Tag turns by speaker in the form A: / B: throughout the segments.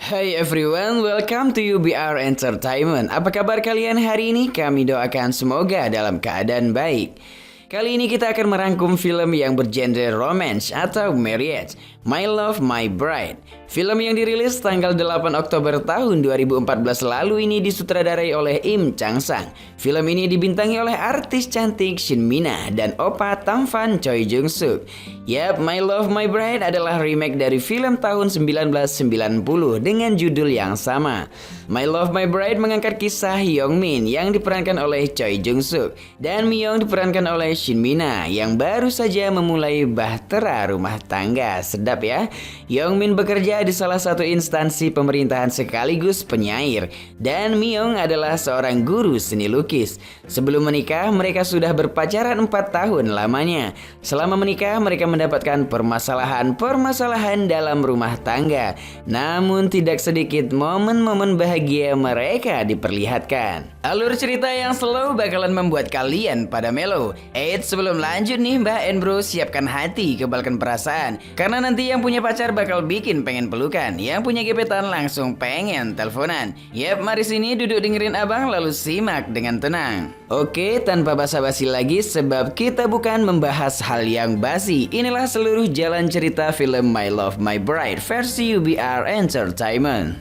A: Hey everyone, welcome to UBR Entertainment. Apa kabar kalian hari ini? Kami doakan semoga dalam keadaan baik. Kali ini kita akan merangkum film yang bergenre romance atau marriage, My Love, My Bride. Film yang dirilis tanggal 8 Oktober tahun 2014 lalu ini disutradarai oleh Im Chang-sang. Film ini dibintangi oleh artis cantik Shin Mina dan opa tampan Choi Jung-suk. Yap, My Love, My Bride adalah remake dari film tahun 1990 dengan judul yang sama. My Love, My Bride mengangkat kisah Hyung Min yang diperankan oleh Choi Jung-suk dan Myung diperankan oleh Shin Mina yang baru saja memulai bahtera rumah tangga. Sedap ya. Hyung Min bekerja di salah satu instansi pemerintahan sekaligus penyair dan Myung adalah seorang guru seni lukis. Sebelum menikah mereka sudah berpacaran 4 tahun lamanya. Selama menikah mereka mendapatkan permasalahan dalam rumah tangga. Namun tidak sedikit momen-momen bahagia mereka diperlihatkan. Alur cerita yang slow bakalan membuat kalian pada melo. Sebelum lanjut nih Mbak and Bro, siapkan hati, kebalkan perasaan. Karena nanti yang punya pacar bakal bikin pengen pelukan, yang punya gebetan langsung pengen teleponan. Yap, mari sini duduk dengerin abang lalu simak dengan tenang. Oke, tanpa basa-basi lagi sebab kita bukan membahas hal yang basi. Inilah seluruh jalan cerita film My Love, My Bride versi UBR Entertainment.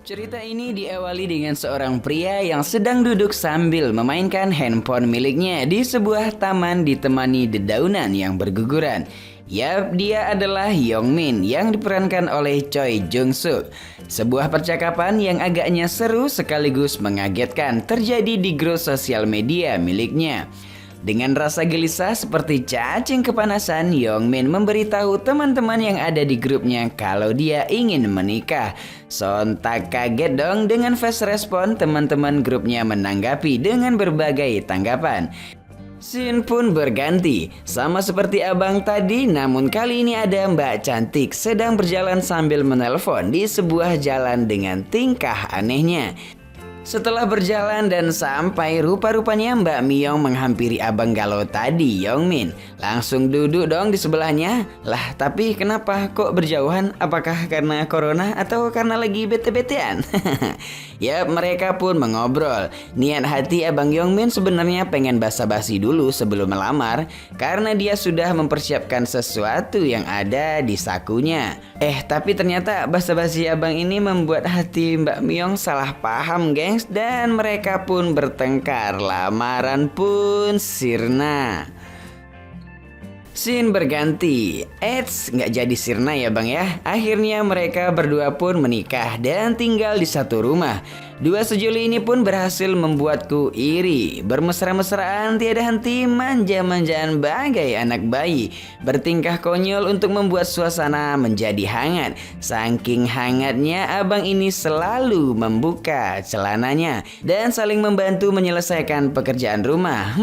A: Cerita ini diawali dengan seorang pria yang sedang duduk sambil memainkan handphone miliknya di sebuah taman ditemani dedaunan yang berguguran. Yap, dia adalah Hyung Min yang diperankan oleh Choi Jung-suk. Sebuah percakapan yang agaknya seru sekaligus mengagetkan terjadi di grup sosial media miliknya. Dengan rasa gelisah seperti cacing kepanasan, Hyung Min memberitahu teman-teman yang ada di grupnya kalau dia ingin menikah. Sontak kaget dong dengan fast respon teman-teman grupnya menanggapi dengan berbagai tanggapan. Scene pun berganti, sama seperti abang tadi, namun kali ini ada Mbak cantik sedang berjalan sambil menelpon di sebuah jalan dengan tingkah anehnya. Setelah berjalan dan sampai, rupa-rupanya Mbak Myung menghampiri abang galau tadi, Hyung Min. Langsung duduk dong di sebelahnya. Lah, tapi kenapa kok berjauhan? Apakah karena corona atau karena lagi bete-betean? Yap, mereka pun mengobrol. Niat hati abang Hyung Min sebenarnya pengen basa-basi dulu sebelum melamar, karena dia sudah mempersiapkan sesuatu yang ada di sakunya. Tapi ternyata basa-basi abang ini membuat hati Mbak Myung salah paham, geng. Dan mereka pun bertengkar, lamaran pun sirna. Scene berganti. Nggak jadi sirna ya bang ya. Akhirnya mereka berdua pun menikah dan tinggal di satu rumah. Dua sejoli ini pun berhasil membuatku iri. Bermesra-mesraan tiada henti, manja-manjaan bagai anak bayi. Bertingkah konyol untuk membuat suasana menjadi hangat. Saking hangatnya abang ini selalu membuka celananya dan saling membantu menyelesaikan pekerjaan rumah.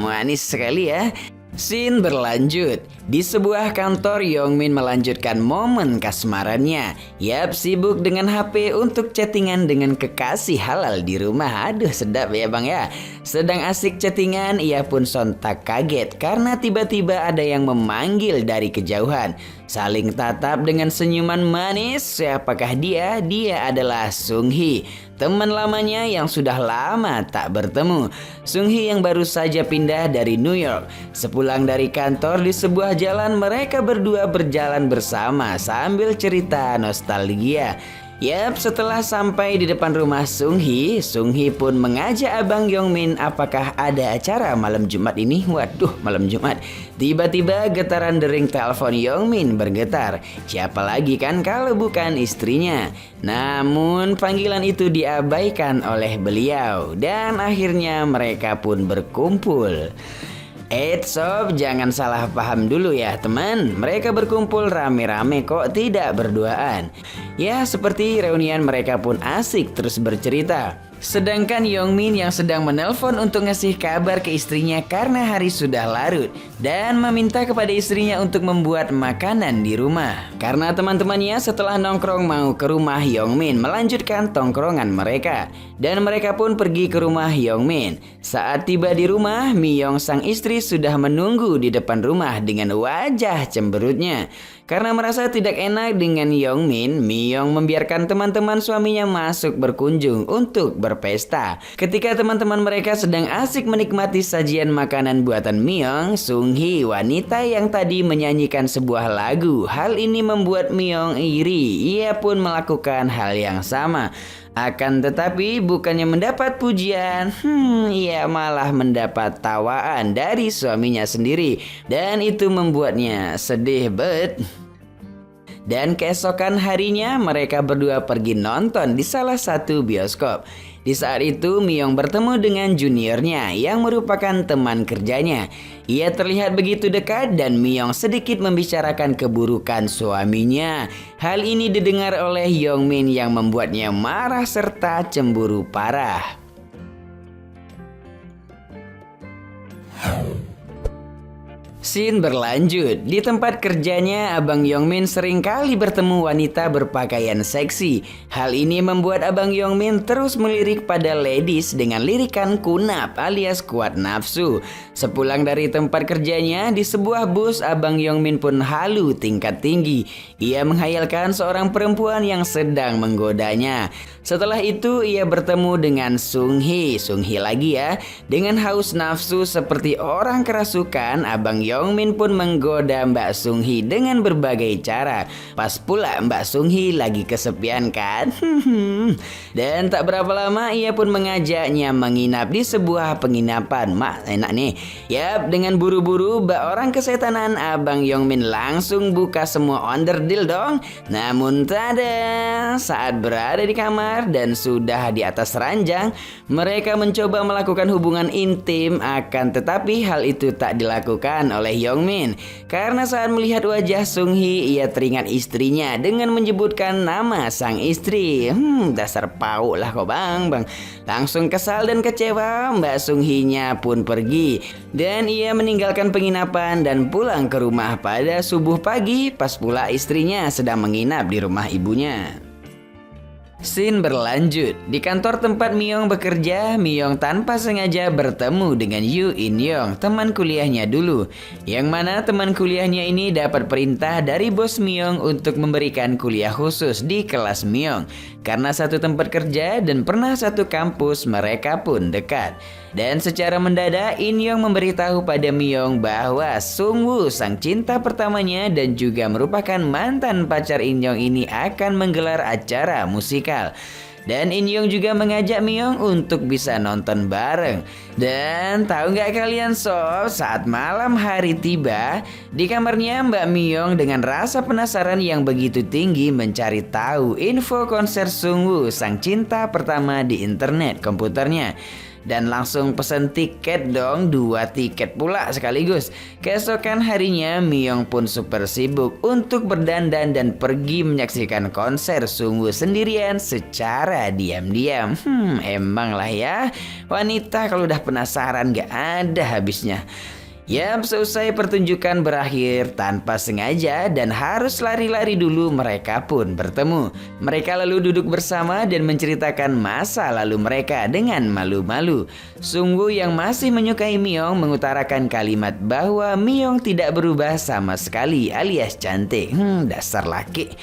A: Manis sekali ya. Scene berlanjut. Di sebuah kantor, Hyung Min melanjutkan momen kasmarannya. Yap, sibuk dengan HP untuk chattingan dengan kekasih halal di rumah. Aduh, sedap ya bang ya. Sedang asik chattingan, ia pun sontak kaget karena tiba-tiba ada yang memanggil dari kejauhan. Saling tatap dengan senyuman manis. Siapakah dia? Dia adalah Sung Hee, teman lamanya yang sudah lama tak bertemu. Sung Hee yang baru saja pindah dari New York. Sepulang dari kantor di sebuah jalan, mereka berdua berjalan bersama sambil cerita nostalgia. Yap, setelah sampai di depan rumah Sung Hee pun mengajak abang Hyung Min apakah ada acara malam Jumat ini. Waduh, malam Jumat. Tiba-tiba getaran dering telepon Hyung Min bergetar. Siapa lagi kan kalau bukan istrinya. Namun panggilan itu diabaikan oleh beliau dan akhirnya mereka pun berkumpul. Sob, jangan salah paham dulu ya teman. Mereka berkumpul rame-rame kok, tidak berduaan. Ya, seperti reunian mereka pun asik terus bercerita. Sedangkan Hyung Min yang sedang menelpon untuk ngasih kabar ke istrinya karena hari sudah larut dan meminta kepada istrinya untuk membuat makanan di rumah. Karena teman-temannya setelah nongkrong mau ke rumah Hyung Min melanjutkan tongkrongan mereka dan mereka pun pergi ke rumah Hyung Min. Saat tiba di rumah, Myung sang istri istri sudah menunggu di depan rumah dengan wajah cemberutnya. Karena merasa tidak enak dengan Yongmin, Miyong membiarkan teman-teman suaminya masuk berkunjung untuk berpesta. Ketika teman-teman mereka sedang asik menikmati sajian makanan buatan Miyong, Sunghee, wanita yang tadi menyanyikan sebuah lagu. Hal ini membuat Miyong iri. Ia pun melakukan hal yang sama. Akan tetapi bukannya mendapat pujian, ia malah mendapat tawaan dari suaminya sendiri. Dan itu membuatnya sedih bet. Dan keesokan harinya mereka berdua pergi nonton di salah satu bioskop. Di saat itu Miyong bertemu dengan juniornya yang merupakan teman kerjanya. Ia terlihat begitu dekat dan Miyong sedikit membicarakan keburukan suaminya. Hal ini didengar oleh Yongmin yang membuatnya marah serta cemburu parah. Scene berlanjut. Di tempat kerjanya, Abang Yongmin sering kali bertemu wanita berpakaian seksi. Hal ini membuat Abang Yongmin terus melirik pada ladies dengan lirikan kunap alias kuat nafsu. Sepulang dari tempat kerjanya, di sebuah bus Abang Yongmin pun halu tingkat tinggi. Ia menghayalkan seorang perempuan yang sedang menggodanya. Setelah itu ia bertemu dengan Sunghee lagi ya. Dengan haus nafsu seperti orang kerasukan, Abang Yongmin pun menggoda Mbak Sunghee dengan berbagai cara. Pas pula Mbak Sunghee lagi kesepian kan. Dan tak berapa lama ia pun mengajaknya menginap di sebuah penginapan. Mak, enak nih. Yap, dengan buru-buru bak orang kesetanan, Abang Yongmin langsung buka semua onderdil dong. Namun tada, saat berada di kamar dan sudah di atas ranjang, mereka mencoba melakukan hubungan intim, akan tetapi hal itu tak dilakukan oleh Yongmin. Karena saat melihat wajah Sunghee, ia teringat istrinya dengan menyebutkan nama sang istri. Dasar pauk lah kau bang. Langsung kesal dan kecewa, Mbak Sunghee-nya pun pergi. Dan ia meninggalkan penginapan dan pulang ke rumah pada subuh pagi, pas pula istrinya sedang menginap di rumah ibunya. Scene berlanjut. Di kantor tempat Miyong bekerja, Miyong tanpa sengaja bertemu dengan Yoo In-young, teman kuliahnya dulu. Yang mana teman kuliahnya ini dapat perintah dari bos Miyong untuk memberikan kuliah khusus di kelas Miyong. Karena satu tempat kerja dan pernah satu kampus, mereka pun dekat. Dan secara mendadak In-young memberitahu pada Miyong bahwa Sungwoo, sang cinta pertamanya dan juga merupakan mantan pacar In-young ini akan menggelar acara musikal. Dan In-young juga mengajak Miyong untuk bisa nonton bareng. Dan tahu nggak kalian sob, saat malam hari tiba, di kamarnya Mbak Miyong dengan rasa penasaran yang begitu tinggi mencari tahu info konser Sungwoo, sang cinta pertama di internet komputernya. Dan langsung pesen tiket dong, 2 tiket pula sekaligus. Keesokan harinya Miyong pun super sibuk untuk berdandan dan pergi menyaksikan konser Sungwoo sendirian secara diam-diam. Emang lah ya, wanita kalau udah penasaran gak ada habisnya. Yap, selesai pertunjukan berakhir tanpa sengaja dan harus lari-lari dulu, mereka pun bertemu. Mereka lalu duduk bersama dan menceritakan masa lalu mereka dengan malu-malu. Sungwoo yang masih menyukai Miyong mengutarakan kalimat bahwa Miyong tidak berubah sama sekali alias cantik. Dasar laki.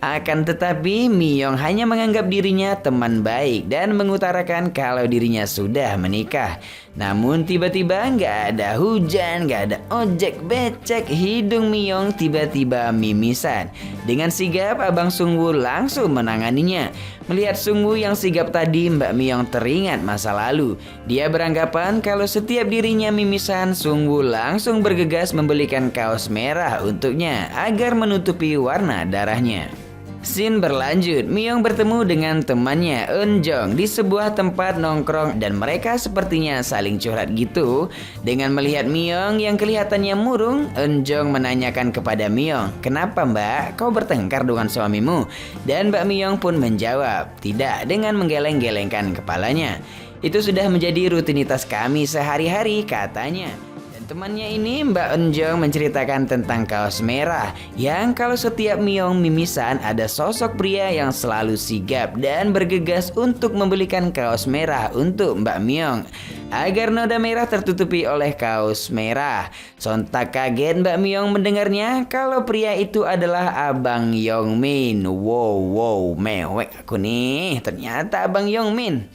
A: Akan tetapi Miyong hanya menganggap dirinya teman baik dan mengutarakan kalau dirinya sudah menikah. Namun tiba-tiba nggak ada hujan, nggak ada ojek becek, hidung Miyong tiba-tiba mimisan. Dengan sigap Abang Sungwoo langsung menanganinya. Melihat Sungwoo yang sigap tadi, Mbak Miyong teringat masa lalu. Dia beranggapan kalau setiap dirinya mimisan, Sungwoo langsung bergegas membelikan kaos merah untuknya agar menutupi warna darahnya. Scene berlanjut. Miyong bertemu dengan temannya Eun-jong di sebuah tempat nongkrong dan mereka sepertinya saling curhat gitu. Dengan melihat Miyong yang kelihatannya murung, Eun-jong menanyakan kepada Miyong, "Kenapa mbak, kau bertengkar dengan suamimu?" Dan Mbak Miyong pun menjawab, "Tidak," dengan menggeleng-gelengkan kepalanya. "Itu sudah menjadi rutinitas kami sehari-hari," katanya. Temannya ini, Mbak Eun-jong, menceritakan tentang kaos merah yang kalau setiap Miyong mimisan ada sosok pria yang selalu sigap dan bergegas untuk membelikan kaos merah untuk Mbak Miyong. agar noda merah tertutupi oleh kaos merah. Sontak kaget Mbak Miyong mendengarnya kalau pria itu adalah Abang Yongmin. Wow, mewek aku nih, ternyata Abang Yongmin.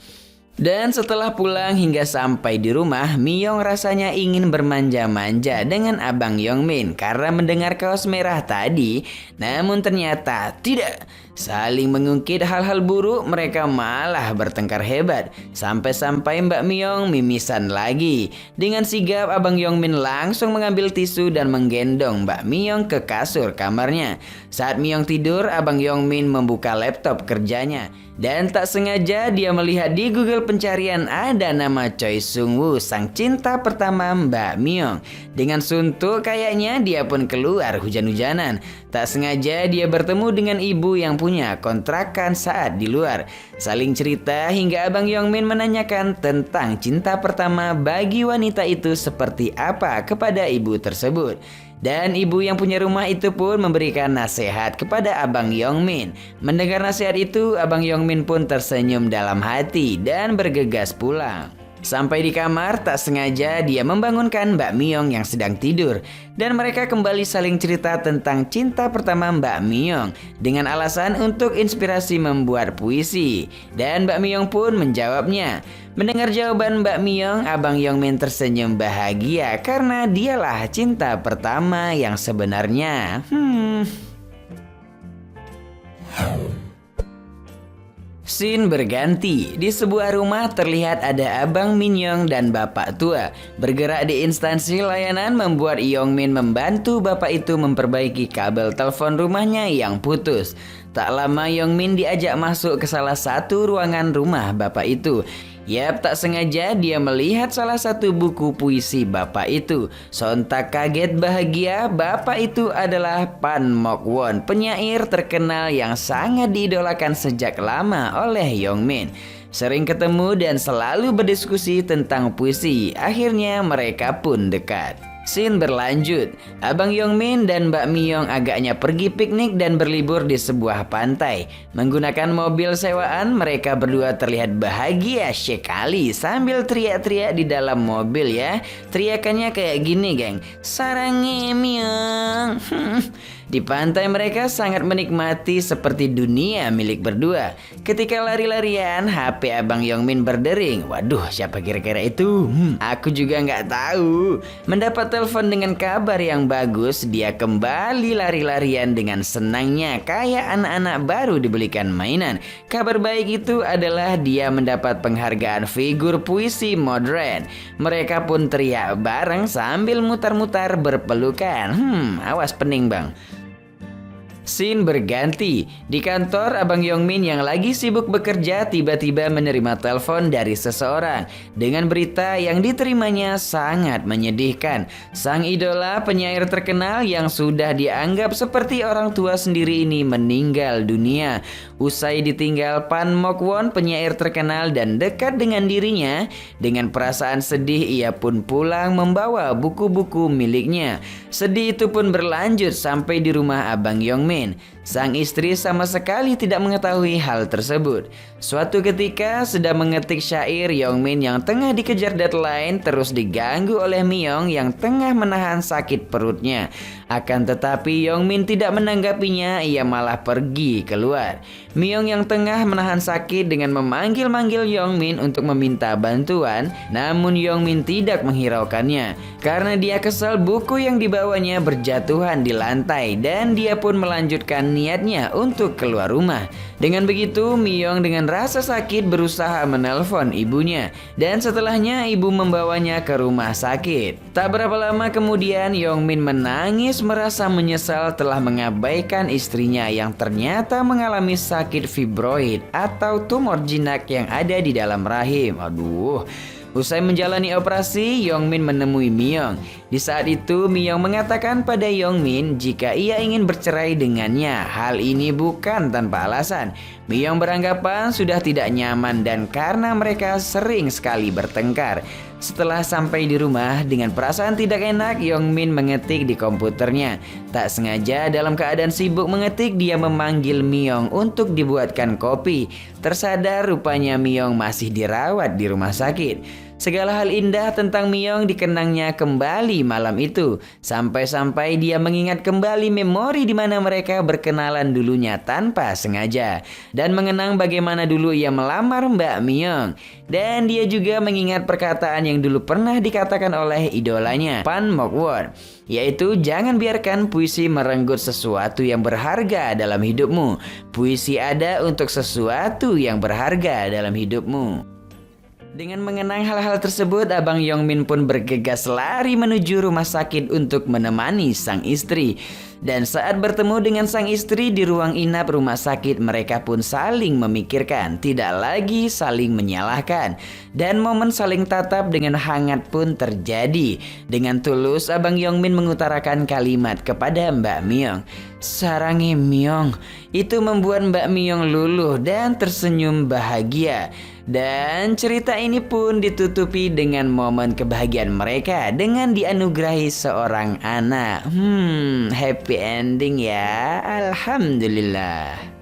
A: Dan setelah pulang hingga sampai di rumah, Miyong rasanya ingin bermanja-manja dengan Abang Yongmin karena mendengar kaos merah tadi. Namun ternyata tidak. Saling mengungkit hal-hal buruk, mereka malah bertengkar hebat. Sampai-sampai Mbak Miyong mimisan lagi. Dengan sigap Abang Yongmin langsung mengambil tisu dan menggendong Mbak Miyong ke kasur kamarnya. Saat Miyong tidur, Abang Yongmin membuka laptop kerjanya. Dan tak sengaja dia melihat di Google pencarian ada nama Choi Sung Woo, sang cinta pertama Mbak Miyong. Dengan suntuk kayaknya dia pun keluar hujan-hujanan. Tak sengaja dia bertemu dengan ibu yang punya kontrakan saat di luar. Saling cerita hingga Abang Yongmin menanyakan tentang cinta pertama bagi wanita itu seperti apa kepada ibu tersebut. Dan ibu yang punya rumah itu pun memberikan nasihat kepada Abang Yongmin. Mendengar nasihat itu, Abang Yongmin pun tersenyum dalam hati dan bergegas pulang. Sampai di kamar, tak sengaja dia membangunkan Mbak Miyong yang sedang tidur. Dan mereka kembali saling cerita tentang cinta pertama Mbak Miyong dengan alasan untuk inspirasi membuat puisi. Dan Mbak Miyong pun menjawabnya. Mendengar jawaban Mbak Miyong, Abang Yongmin tersenyum bahagia karena dialah cinta pertama yang sebenarnya. Scene berganti. Di sebuah rumah terlihat ada Abang Minyong dan Bapak tua. Bergerak di instansi layanan membuat Yongmin membantu bapak itu memperbaiki kabel telepon rumahnya yang putus. Tak lama Yongmin diajak masuk ke salah satu ruangan rumah bapak itu. Yap, tak sengaja dia melihat salah satu buku puisi bapak itu. Sontak kaget bahagia, bapak itu adalah Pan Mok Won, penyair terkenal yang sangat diidolakan sejak lama oleh Yongmin. Sering ketemu dan selalu berdiskusi tentang puisi. Akhirnya mereka pun dekat. Scene berlanjut. Abang Yongmin dan Mbak Miyong agaknya pergi piknik dan berlibur di sebuah pantai. Menggunakan mobil sewaan, mereka berdua terlihat bahagia sekali sambil teriak-teriak di dalam mobil ya. Teriakannya kayak gini, geng. Sarangi Miyong. Di pantai mereka sangat menikmati seperti dunia milik berdua. Ketika lari-larian, HP Abang Yongmin berdering. Waduh, siapa kira-kira itu? Aku juga nggak tahu. Mendapat telepon dengan kabar yang bagus, dia kembali lari-larian dengan senangnya kayak anak-anak baru dibelikan mainan. Kabar baik itu adalah dia mendapat penghargaan figur puisi modern. Mereka pun teriak bareng sambil mutar-mutar berpelukan. Awas pening bang. Scene berganti. Di kantor, Abang Yongmin yang lagi sibuk bekerja tiba-tiba menerima telepon dari seseorang. Dengan berita yang diterimanya sangat menyedihkan. Sang idola penyair terkenal yang sudah dianggap seperti orang tua sendiri ini meninggal dunia. Usai ditinggal Pan Mok Won, penyair terkenal dan dekat dengan dirinya, dengan perasaan sedih ia pun pulang membawa buku-buku miliknya. Sedih itu pun berlanjut sampai di rumah Abang Yongmin. Sang istri sama sekali tidak mengetahui hal tersebut. Suatu ketika sedang mengetik syair, Yongmin yang tengah dikejar deadline terus diganggu oleh Miyong yang tengah menahan sakit perutnya. Akan tetapi Yongmin tidak menanggapinya, ia malah pergi keluar. Miyong yang tengah menahan sakit dengan memanggil-manggil Yongmin untuk meminta bantuan, namun Yongmin tidak menghiraukannya. Karena dia kesal, buku yang dibawanya berjatuhan di lantai dan dia pun melanjutkan niatnya untuk keluar rumah. Dengan begitu, Miyong dengan rasa sakit berusaha menelpon ibunya dan setelahnya ibu membawanya ke rumah sakit. Tak berapa lama kemudian Yongmin menangis merasa menyesal telah mengabaikan istrinya yang ternyata mengalami sakit fibroid atau tumor jinak yang ada di dalam rahim. Aduh. Usai menjalani operasi, Yongmin menemui Miyong. Di saat itu, Miyong mengatakan pada Yongmin jika ia ingin bercerai dengannya. Hal ini bukan tanpa alasan. Miyong beranggapan sudah tidak nyaman dan karena mereka sering sekali bertengkar. Setelah sampai di rumah dengan perasaan tidak enak, Yongmin mengetik di komputernya. Tak sengaja dalam keadaan sibuk mengetik, dia memanggil Miyong untuk dibuatkan kopi. Tersadar rupanya Miyong masih dirawat di rumah sakit. Segala hal indah tentang Myung dikenangnya kembali malam itu. Sampai-sampai dia mengingat kembali memori di mana mereka berkenalan dulunya tanpa sengaja. Dan mengenang bagaimana dulu ia melamar Mbak Myung. Dan dia juga mengingat perkataan yang dulu pernah dikatakan oleh idolanya, Pan Mokwon, yaitu jangan biarkan puisi merenggut sesuatu yang berharga dalam hidupmu. Puisi ada untuk sesuatu yang berharga dalam hidupmu. Dengan mengenang hal-hal tersebut, Abang Yongmin pun bergegas lari menuju rumah sakit untuk menemani sang istri. Dan saat bertemu dengan sang istri di ruang inap rumah sakit, mereka pun saling memikirkan, tidak lagi saling menyalahkan. Dan momen saling tatap dengan hangat pun terjadi. Dengan tulus, Abang Yongmin mengutarakan kalimat kepada Mbak Myung, "Sarangi Myung." Itu membuat Mbak Myung luluh dan tersenyum bahagia. Dan cerita ini pun ditutupi dengan momen kebahagiaan mereka dengan dianugerahi seorang anak. Happy ending ya, alhamdulillah.